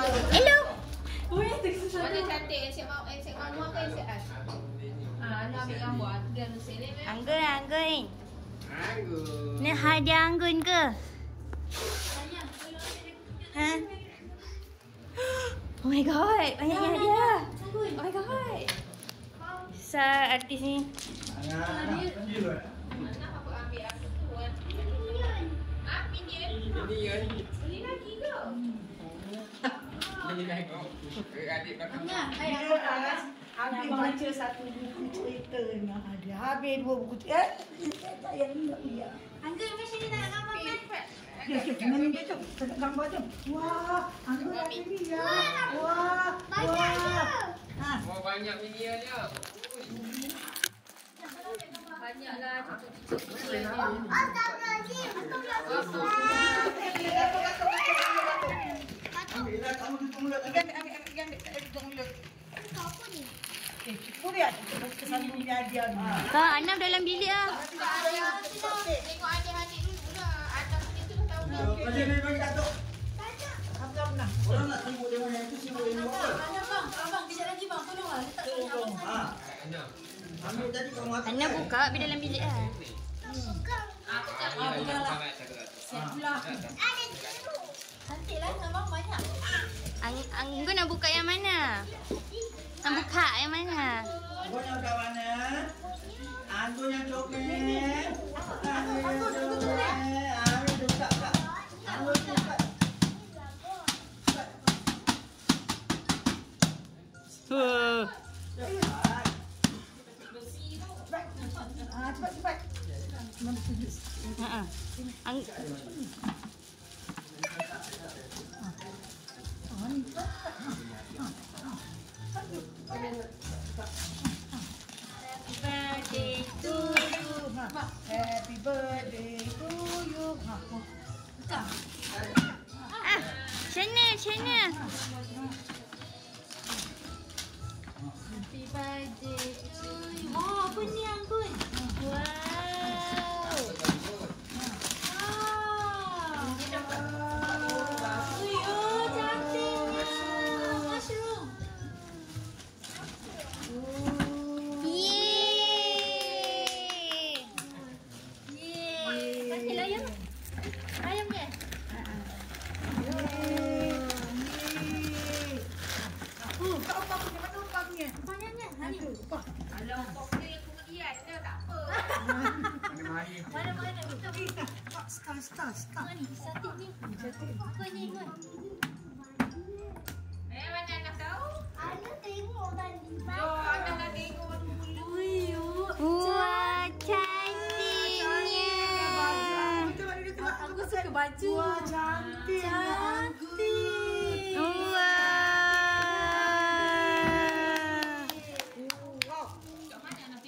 Hello. Mana cantik Encik Mama ke Encik Ash? Ana ambil gambar. Dia nu selek kan? Anggun. Ni hadiah Anggun ke? Ha? Oh my god, banyak hadiah. Oh my god. Besar artis ni. Mana apa ambil aku tu kan? Minion. Beli lagi ke? Adik bakal. Habis baca satu buku cerita dengan hadiah. Habis 2 buku cerita. Saya nak dia. Anggun macam ni nak gambar kan? Jangan ni tu. Tengok gambar tu. Wah, Anggun ada ni ya. Wah. Banyak ke? Mau banyak minion dia. Banyaklah cucuk-cucuk ni. Astagfirullahaladzim. Ambillah kamu tutup mulut. Ambil tutup mulut. Apa ni? Cukup dia. Kesambung dia hadiah ni. Kak, Anam dalam bilik lah. Tengok adik-adik dulu lah. Anak punya tu dah tahu dah. Macam ni bagi datuk. Abang. Orang nak sibuk dengan yang tu sibuk dengan apa? Abang, kejap lagi bang. Tolonglah. Letak sini abang. Ha. Ambil tadi kamu atas. Anam buka habis dalam bilik lah. Bukanlah. Siap pula. Cantiklah abang banyak. Anggun nak buka yang mana? Nak buka yang mana? Anggun yang kat mana? Anggun yang coklat. Anggun yang coklat. Anggun buka kak. Anggun buka. Cepat. Happy birthday to you. China. Happy birthday to you. Oh, apa ni Anggun? Wow. Cantiknya. Mushroom. Cantik lah ayam. Ayam ni. Kau punya mana kau punya? Banyaknya. Hani. Kalau kau beli kemudian dah tak apa. Mana-mana. Star. Mana ni? Cantik ni. Apa ni Anggun? Mana anak tahu? Ana tengok tadi. Oh, anak dah tengok dulu. Wah, cantiknya. Aku suka baju. Wah, cantik. Wah.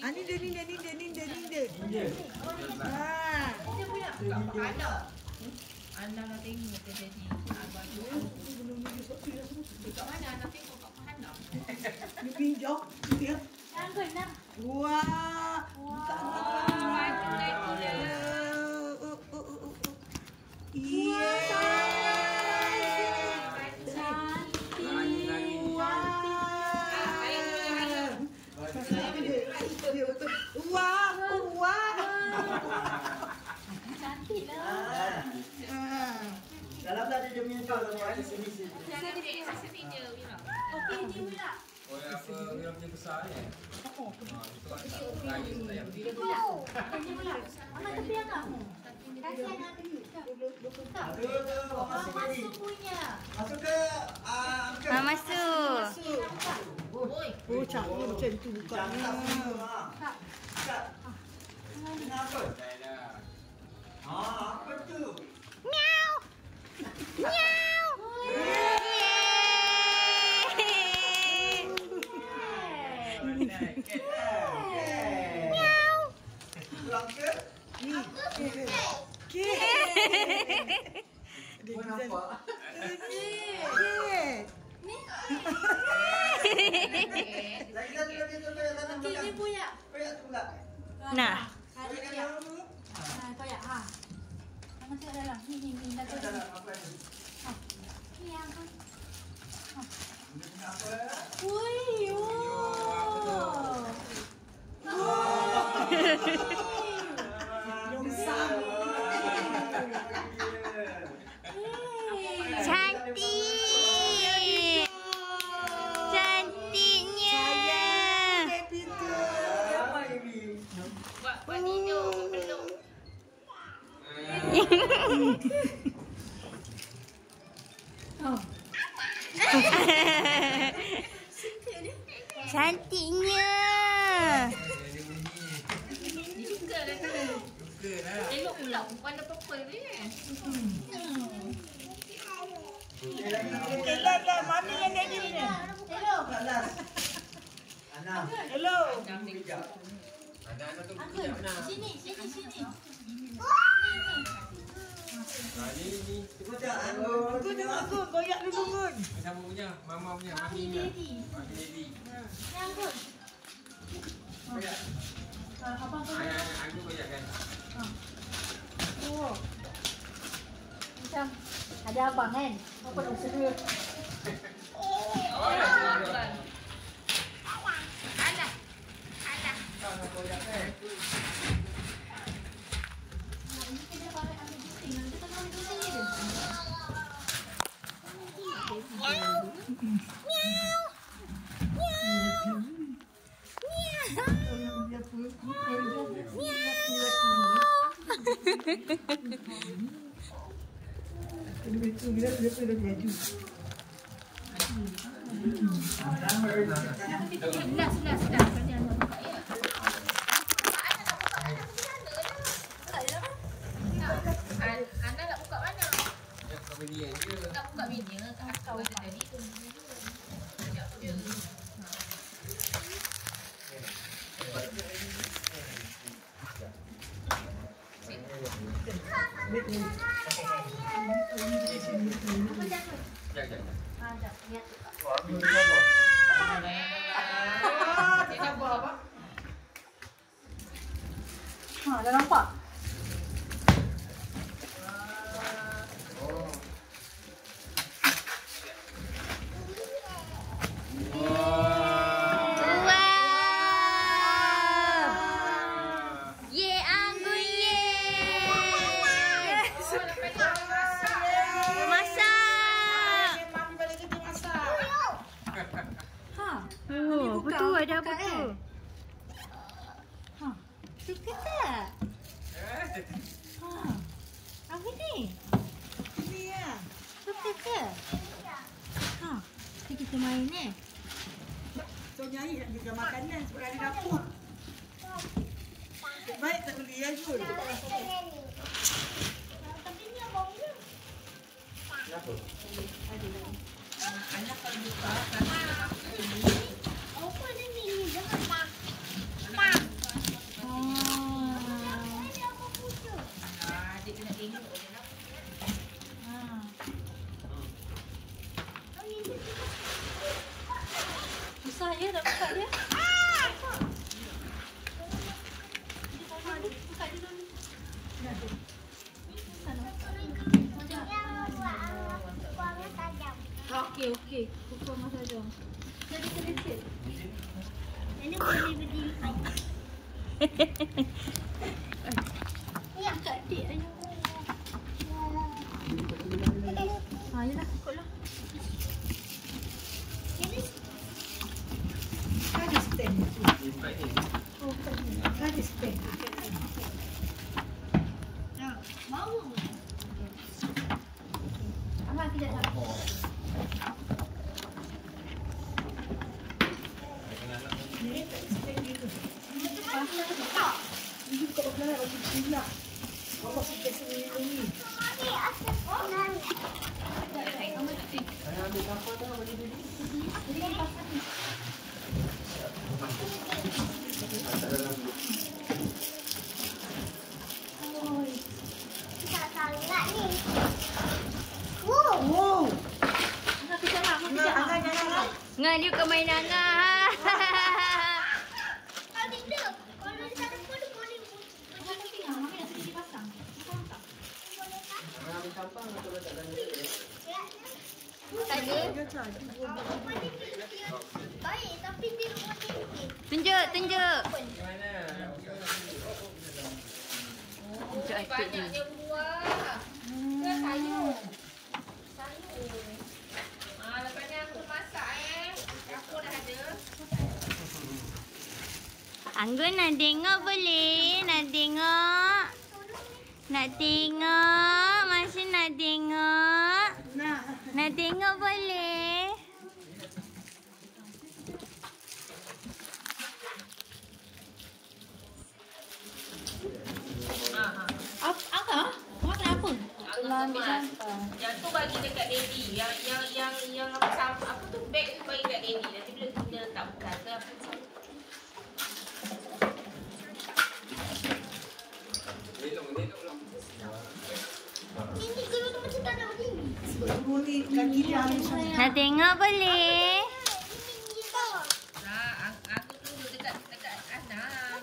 Ani dia. Ha. Anak dah tengok dia jadi. Baju. Kat mana anak tengok kat mana? Ni pinjau dia. Anggun lah. Wah. Baju dah tu dah. Cantik lah. Dalam tadi dia punya kau ada sini. Jangan dia sini je. Okey, ni pula. Oh, apa dia punya besar ni? Oh, Itu ada lagi sayang dia. ni pula. Amat tepi angkat. Kasih anak dulu. Tak. Masuk punya. Masuk ke Masuk. Oh, caranya macam tu bukannya. Kenapa? Apa tu? Miau. Miau. Pulang ke? Dia nampak. Okey, ni punya. Nah. Ada dia. Koyak. Jangan tengok dalam. Ni dah tu. Ni Anggun. Cantiknya. Dia suka dah tu. Elok pula warna purple ni. Lah, mami yang daddy ni. Hello. Ana. Hello. Anak-anak tu kejap nak. Sini. Ni. Sekejap. Aku tengok aku. Goyak dulu pun. Sama punya. Mama punya. Mami punya. Mami daddy. Anggun. Abang kau. Aku koyak kan. Oh. Macam ada abang kan? Apa nak sedia? Sebelah. Ana nak buka mana? Buka bini je. Tak buka bini kat akau tadi tu. Sekejap je. Sekejap. Dia dah buat apa? Dah nampak? Betul ada apa tu? Suka tak? Apa ni? Ini ya. Suka ke? Kita main So nyari nak juga makanan sebab ada dapur. Baik tak beli ya Jul. Kenapa? Anak kalau buka Apa ni? Jangan pak. dia kena tengok je lah. Susah je nak buka dia. Buka dia dulu. Okey. Pukul masa jom. Jadi sedikit. Ini boleh berdiri. Ya, kat dik ayo. Yalah, ikutlah. Ada stand. Oh, Ada stand. mau. Amal kejap tak? Ni tak stand gitu. Ini kau kena bagi pula. Bapak suka sini ni. Wow. Ngan you ke main Angah. Baik, tapi dia rumah tinggi. Tunjuk. Mana? Tunjuk adik Banyak dia. dia buah. Ke sayur. Lepas ni aku masak Dapur dah ada. Anggun nak tengok boleh? Nak tengok? Nak tengok? Masih nak tengok? Nak tengok boleh? Apa? Mak kenapa? Yang tu bagi dekat daddy. Yang apa tu bag tu bagi dekat daddy. Nanti bila kita letak bukan ke apa tu. Ini kalau tu macam tak nak berdiri. Bunyi kaki dia habis. Nak tengok boleh? Aku duduk dekat anak.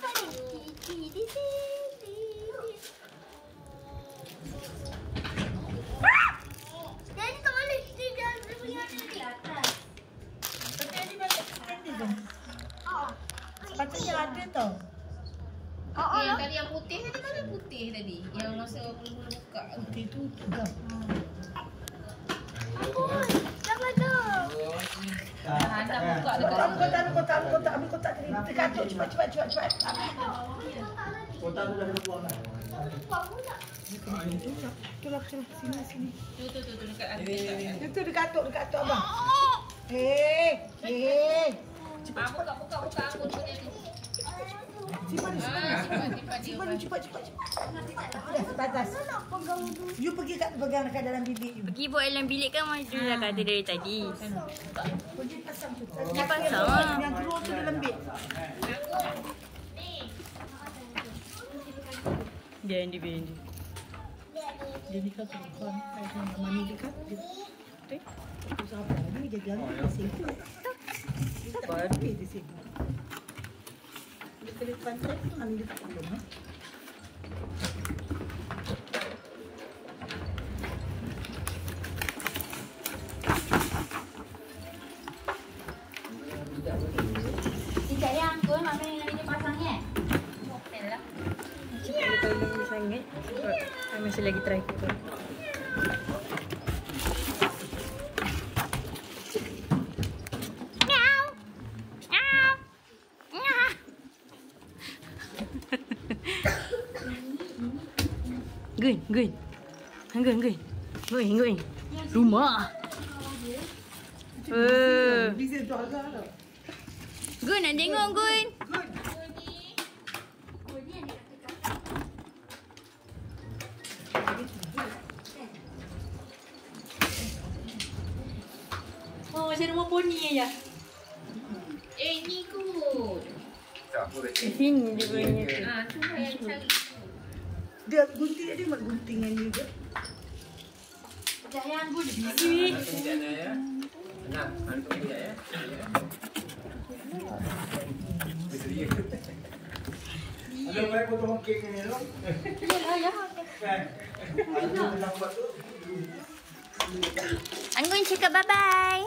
Jadi tak boleh kita jangan berdiri di atas. Tadi balik tadi tu. Sepatutnya ada tau. Yang tadi yang putih tadi mana putih tadi? Yang masa mula-mula buka tu. Putih tu tegak. Jangan dah. Nak buka dekat Kotak ambil kotak tadi. Terkatuk cepat. Kotak tu dah ada buang dah. Itulah sini. tu dekat atas. Itu dekat abang. Buka aku punya ni. Simpan cepat. Dah atas. You pergi pegang dekat dalam bilik you. Pergi buat dalam bilik kan macam dah kata dari tadi. Pergi pasang tu. Dia pasang. Yang keluar tu dalam beg. Dia yang di. Dia ni kan perempuan. Mami dia kan. Dia siapa ni dia jalan di situ. Tak ada di situ. Dia kena pantai tu mami dia tak boleh. Tidak yang angkut mana yang dia pasangnya? Tolong sangat. Saya masih lagi try tu. Gun. Rumah. Bisa tu agak tau. Gun nak tengok Gun. Oh, macam rumah poni aja. Ni kot. Sini dia punya. Tu yang cari. Dia gunting dia mak gunting yang ni je. Jangan guna. Sekejap ya. Nah, tunggu sekejap ya. Berseri. Ada baik potong kek ni lo. Ya. Anggun cakap bye-bye.